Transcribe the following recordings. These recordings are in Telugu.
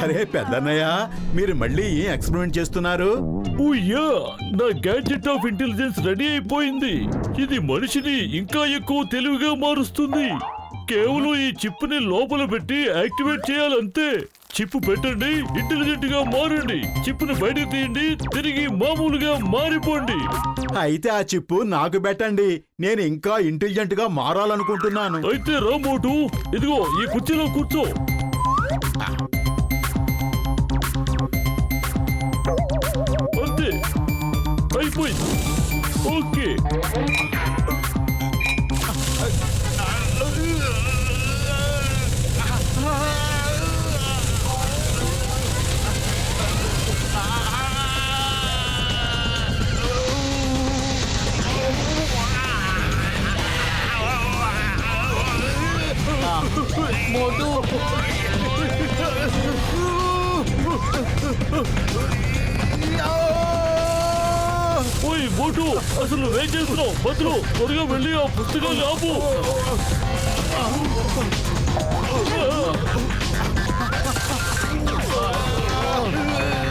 అరే పెద్దన్నయ్య, మీరు మళ్ళీ ఏం ఎక్స్పెరిమెంట్ చేస్తున్నారు? ఉయ్యా, నా గ్యాడ్జెట్ ఆఫ్ ఇంటెలిజెన్స్ రెడీ అయిపోయింది. ఇది మనిషిని ఇంకా ఎక్కువ తెలివిగా మారుస్తుంది. కేవలం ఈ చిప్ ని లోపల పెట్టి యాక్టివేట్ చేయాలంతే. చిప్ పెట్టండి, ఇంటెలిజెంట్ గా మారండి. చిప్ ని బయటకు తీయండి, తిరిగి మామూలుగా మారిపోండి. అయితే ఆ చిప్పు నాకు పెట్టండి. నేను ఇంకా ఇంటెలిజెంట్ గా మారాలనుకుంటున్నాను. అయితే రా మోటు, ఇదిగో ఈ కుర్చీలో కూర్చో. అంతే, అయిపోయింది. ఓకే. మోటు ఓయ్ మోటు, అసలు నువ్వేం చేస్తున్నావు? బదులు త్వరగా వెళ్ళి ఆ పుస్తకాలు ఆపు.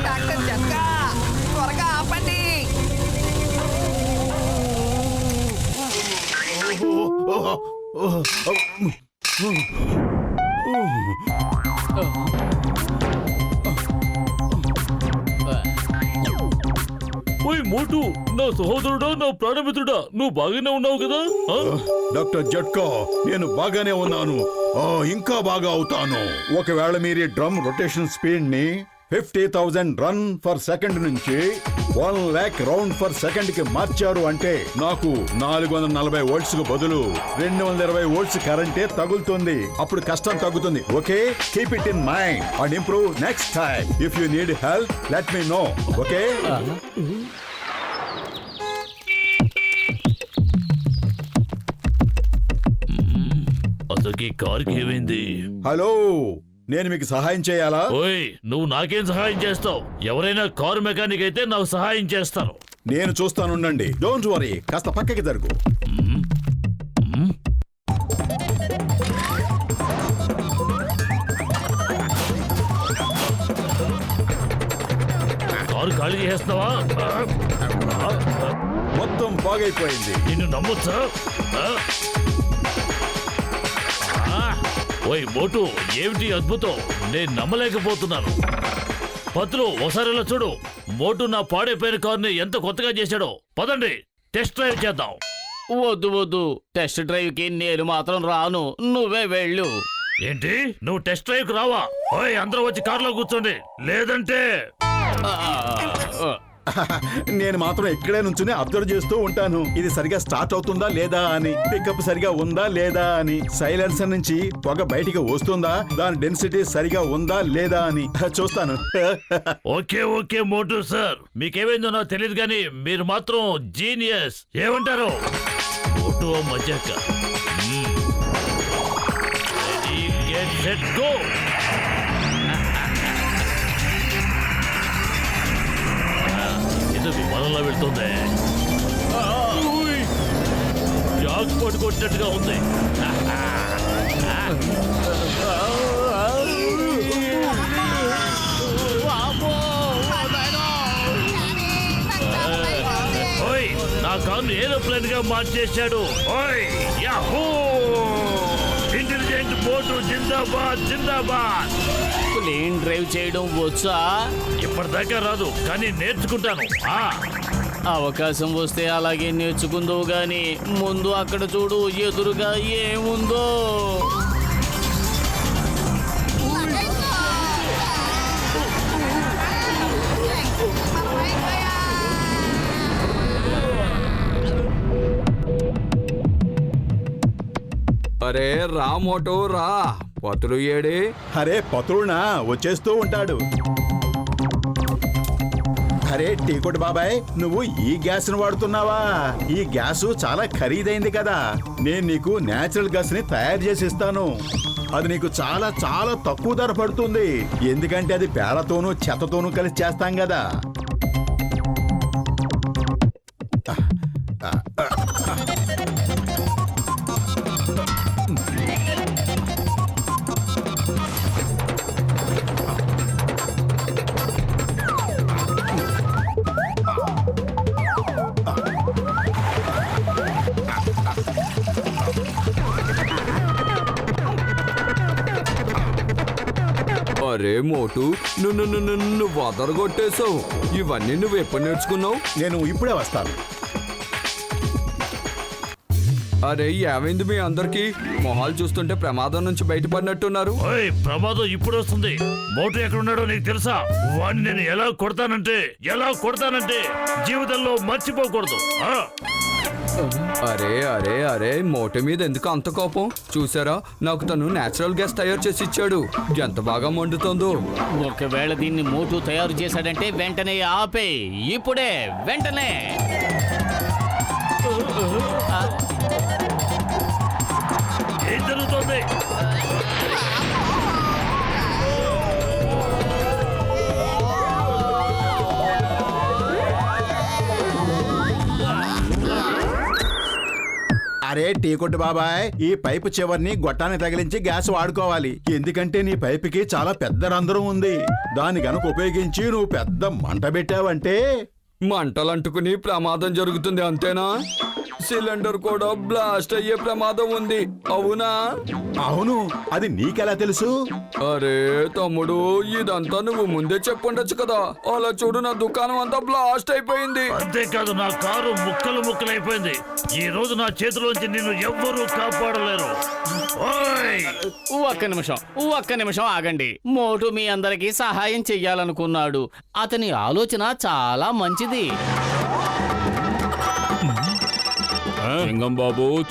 డాక్టర్ జక్కా, త్వరగా ఆపండి. ఓయ్ మోటు, నా సహోదరుడా, నా ప్రాణమిత్రుడా, నువ్వు బాగానే ఉన్నావు కదా? డాక్టర్ జట్కా, నేను బాగానే ఉన్నాను. ఇంకా బాగా అవుతాను. ఒకవేళ మీరు ఈ డ్రమ్ రొటేషన్ స్పీడ్ ని 50,000 రన్ ఫర్ సెకండ్ నుంచి 1 lakh రౌండ్ ఫర్ సెకండ్ కి మార్చారు అంటే నాకు 440 వోల్ట్స్ కు బదులు 220 వోల్ట్స్ కరెంటే తగులుతుంది. అప్పుడు కష్టం తగ్గుతుంది. Okay, keep it in mind and improve next time. If you need help let me know. Okay. అసలుకి కారుకి ఏమైంది? హలో, నేను మీకు సహాయం చేయాలా? ఓయ్, నువ్వు నాకేం సహాయం చేస్తావు? ఎవరైనా కారు మెకానిక్ అయితే నాకు సహాయం చేస్తారు. నేను చూస్తానుండండి. డోంట్ వరీ, కాస్త పక్కకి జరుగు. కారు ఖాళీ చేస్తావా? మొత్తం బాగైపోయింది. నిన్ను నమ్మొచ్చా? ఓయ్ మోటు, ఏమిటి అద్భుతం? నేను నమ్మలేకపోతున్నాను. పత్రులు ఒకసారి ఇలా చూడు. మోటు నా పాడైపోయిన కారుని ఎంత కొత్తగా చేశాడో. పదండి, టెస్ట్ డ్రైవ్ చేద్దాం. వద్దు వద్దు, టెస్ట్ డ్రైవ్ కి నేను మాత్రం రాను. నువ్వే వెళ్ళు. ఏంటి, నువ్వు టెస్ట్ డ్రైవ్ కు రావా? ఓయ్, అందరూ వచ్చి కారులో కూర్చోండి, లేదంటే నేను మాత్రం ఇక్కడే నుంచుని అబ్జర్వ్ చేస్తూ ఉంటాను. ఇది సరిగా స్టార్ట్ అవుతుందా లేదా అని, పికప్ సరిగా ఉందా లేదా అని, సైలెన్సర్ నుంచి పొగ బయటికి వస్తుందా, దాని డెన్సిటీ సరిగా ఉందా లేదా అని చూస్తాను. ఓకే ఓకే మోటు సార్, మీకేమైందో నాకు తెలియదు కానీ మీరు మాత్రం జీనియస్. ఏమంటారు? మోటు మజాక. Ready, get set, go. ఇది విమానంలో వెళ్తుంది. జాక్ పట్టుకొచ్చినట్టుగా ఉంది. ఓయ్, నా కారును ఏరోప్లేన్ గా మార్చేశాడు. ఓయ్ యాహూ! ఇంటెలిజెంట్ బోటు జిందాబాద్ జిందాబాద్. ప్లేన్ డ్రైవ్ చేయడం వచ్చా? ఇప్పటిదాకా రాదు, కానీ నేర్చుకుంటాను. అవకాశం వస్తే అలాగే నేర్చుకుందువు గాని ముందు అక్కడ చూడు, ఎదురుగా ఏముందో. అరే రా మోటో రా, పతులు ఏడే? అరే పతులునా, వచ్చేస్తూ ఉంటాడు. అరే టీకోటి బాబాయ్, నువ్వు ఈ గ్యాస్ ను వాడుతున్నావా? ఈ గ్యాస్ చాలా ఖరీదైంది కదా. నేను నీకు నేచురల్ గ్యాస్ ని తయారు చేసి ఇస్తాను. అది నీకు చాలా చాలా తక్కువ ధర పడుతుంది. ఎందుకంటే అది పేడతోనూ చెత్తతోనూ కలిసి చేస్తాం కదా. అరే మోటు నువ్వు వదరగొట్టేశావు. ఇవన్నీ నువ్వు ఎప్పుడు నేర్చుకున్నావు? నేను ఇప్పుడే వస్తాను. అరే ఏమైంది మీ అందరికి? మొహాలు చూస్తుంటే ప్రమాదం నుంచి బయటపడినట్టున్నారు. ఓయ్, ప్రమాదం ఇప్పుడు వస్తుంది. మోటు ఎక్కడున్నాడో నీకు తెలుసా? వాడిని నేను ఎలా కొడతానంటే జీవితంలో మర్చిపోకూడదు. అరే అరే అరే మోటు మీద ఎందుకు అంత కోపం? చూసారా, నాకు తను నేచురల్ గ్యాస్ తయారు చేసి ఇచ్చాడు. ఎంత బాగా మండుతుందో. ఒకవేళ దీన్ని మోటు తయారు చేశాడంటే వెంటనే ఆపే. ఇప్పుడే వెంటనే. ఏం జరుగుతోంది? అరే టీ కొట్టు బాబాయ్, ఈ పైపు చివరిని గొట్టాన్ని తగిలించి గ్యాస్ వాడుకోవాలి. ఎందుకంటే నీ పైపుకి చాలా పెద్ద రంధ్రం ఉంది. దాన్ని గనుక ఉపయోగించి నువ్వు పెద్ద మంట పెట్టావంటే మంటలు అంటుకుని ప్రమాదం జరుగుతుంది, అంతేనా? సిలిండర్ కూడా బ్లాస్ట్ అయ్యే ప్రమాదం ఉంది, అవునా? అవును, అది నీకెలా తెలుసు? అరే తమ్ముడు, ఇదంతా నువ్వు ముందే చెప్పుండొచ్చు కదా. అలా చూడు, నా దుకాణం అంతా బ్లాస్ట్ అయిపోయింది. అంతేకాదు, నా కారు ముక్కలైపోయింది. ఈ రోజు నా చేతిలోంచి నిన్ను ఎవ్వరూ కాపాడలేరు. ఓయ్! ఒక్క నిమిషం ఆగండి. మోటు మీ అందరికీ సహాయం చెయ్యాలనుకున్నాడు. అతని ఆలోచన చాలా మంచిది.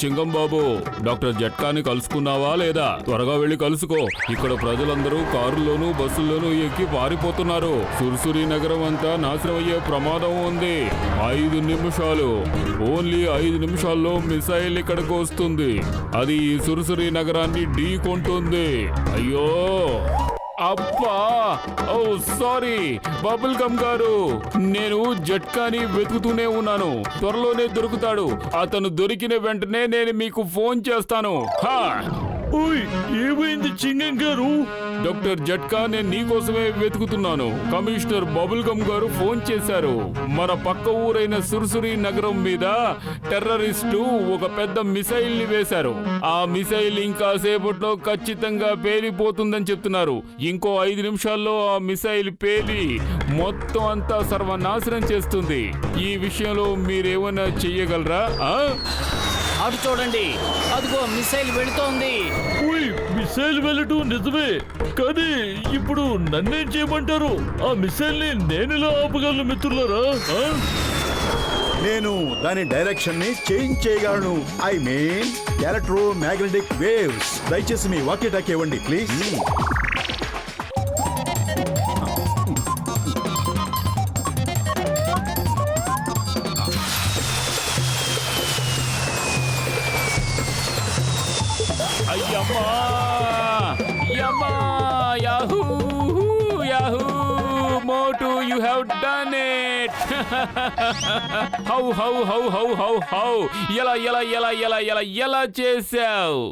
చింగం బాబు, డాక్టర్ జట్కాని కలుసుకున్నావా లేదా? త్వరగా వెళ్ళి కలుసుకో. ఇక్కడ ప్రజలందరూ కారుల్లోనూ బస్సుల్లోనూ ఎక్కి పారిపోతున్నారు. సుర్సురి నగరం అంతా నాశనం అయ్యే ప్రమాదం ఉంది. 5 నిమిషాలు, ఓన్లీ 5 నిమిషాల్లో మిసైల్ ఇక్కడికి వస్తుంది. అది ఈ సుర్సురి నగరాన్ని ఢీ కొంటుంది. అయ్యో అబ్బా, ఓ సారీ బబుల్ గమ్ గారు, నేను జట్కాని వెతుకుతూనే ఉన్నాను. త్వరలోనే దొరుకుతాడు. అతను దొరికిన వెంటనే నేను మీకు ఫోన్ చేస్తాను. ఓయ్, ఏమైంది చింగం గారు? డాక్టర్ జట్కా, నేను నీకోసమే వెతుకుతున్నాను. కమిషనర్ బబుల్ గమ్ గారు ఫోన్ చేశారు. మన పక్క ఊరైన సుర్సురి నగరం మీద టెర్రరిస్టు ఒక పెద్ద మిసైల్ ని వేశారు. ఆ మిసైల్ ఇంకా సేపట్లో ఖచ్చితంగా పేలిపోతుందని చెప్తున్నారు. ఇంకో 5 నిమిషాల్లో ఆ మిసైల్ పేలి మొత్తం అంతా సర్వనాశనం చేస్తుంది. ఈ విషయంలో మీరేమైనా చెయ్యగలరా? అటు చూడండి, అదిగో మిసైల్ వెళుతోంది. ఓయ్, మిసైల్ వెళ్ళటం నిజమే, కానీ ఇప్పుడు నన్నేం చేయమంటారు? ఆ మిసైల్ ని నేనెలా ఆపగలను మిత్రులారా? నేను దాని డైరెక్షన్ ని చేంజ్ చేయగలను. I mean electromagnetic waves. దయచేసి మీ వాకీ టాకీ ఇవ్వండి ప్లీజ్. అయ్యమ్మా, యమ్మా, yahoo, yahoo, Motu, you have done it. How ఎలా చేసావు?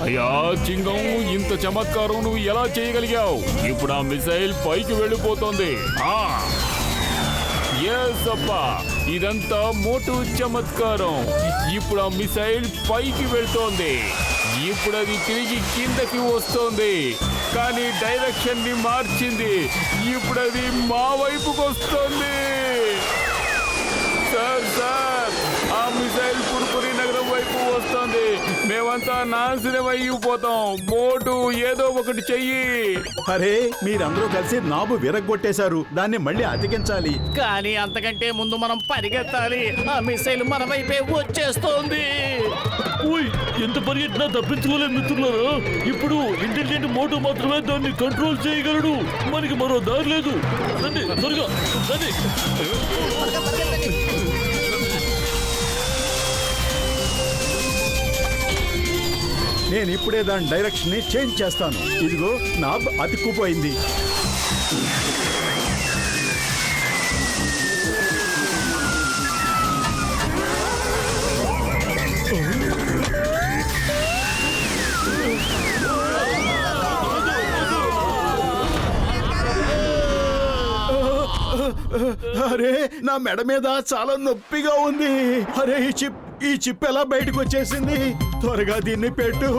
అయ్యా చింగం, ఇంత చమత్కారం నువ్వు ఎలా చేయగలిగావు? ఇప్పుడు ఆ మిసైల్ పైకి వెళ్ళిపోతుంది. అబ్బా, ఇదంతా మోటు చమత్కారం. ఇప్పుడు ఆ మిసైల్ పైకి వెళ్తోంది. ఇప్పుడు అది తిరిగి కిందకి వస్తోంది, కానీ డైరెక్షన్ ని మార్చింది. ఇప్పుడు అది మా వైపుకి వస్తుంది. సార్, ఆ మిసైల్ పుర్పురి నగరం వైపు వస్తుంది. మేమంతా నాశనం అయిపోతాం. మోటు, ఏదో ఒకటి చెయ్యి. అరే, మీరందరూ కలిసి నాబు విరగొట్టేశారు. దాన్ని మళ్ళీ అతికించాలి. కానీ అంతకంటే ముందు మనం పరిగెత్తాలి. ఆ మిసైల్ మన వైపే వచ్చేస్తోంది. ఓయ్, ఎంత పరిగెట్టినా తప్పించుకోలేదు మిత్రులారా. ఇప్పుడు ఇంటెలిజెంట్ మోటు మాత్రమే దాన్ని కంట్రోల్ చేయగలడు. మనకి మరో దారి లేదు. రండి, త్వరగా రండి. నేను ఇప్పుడే దాని డైరెక్షన్ ని చేంజ్ చేస్తాను. ఇదిగో నాబ్ అతుక్కుపోయింది. అరే నా మెడ మీద చాలా నొప్పిగా ఉంది. అరే ఈ చిప్ ఎలా బయటకు వచ్చేసింది? త్వరగా దీన్ని పెట్టు.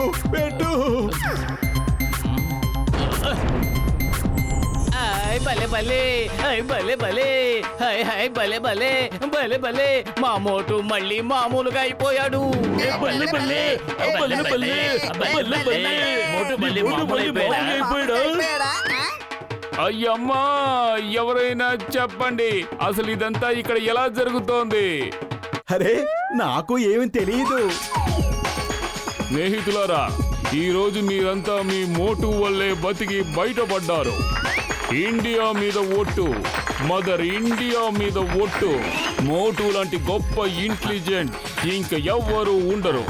హాయ్ భలే భలే, హాయ్ భలే భలే, హాయ్ భలే భలే, భలే భలే. మా మోటు మళ్ళీ మామూలుగా అయిపోయాడు. బల్లె బల్లె, బల్లె బల్లె, బల్లె బల్లె. మోటు మళ్ళీ మామూలు అయిపోయాడా? అయ్యమ్మా, ఎవరైనా చెప్పండి, అసలు ఇదంతా ఇక్కడ ఎలా జరుగుతోంది? అరే నాకు ఏమి తెలియదు. స్నేహితులారా, ఈ రోజు మీరంతా మీ మోటు వల్లే బతికి బయటపడ్డారు. ఇండియా మీద ఒట్టు, మదర్ ఇండియా మీద ఒట్టు. మోటు లాంటి గొప్ప ఇంటెలిజెంట్ ఇంక ఎవ్వరూ ఉండరు.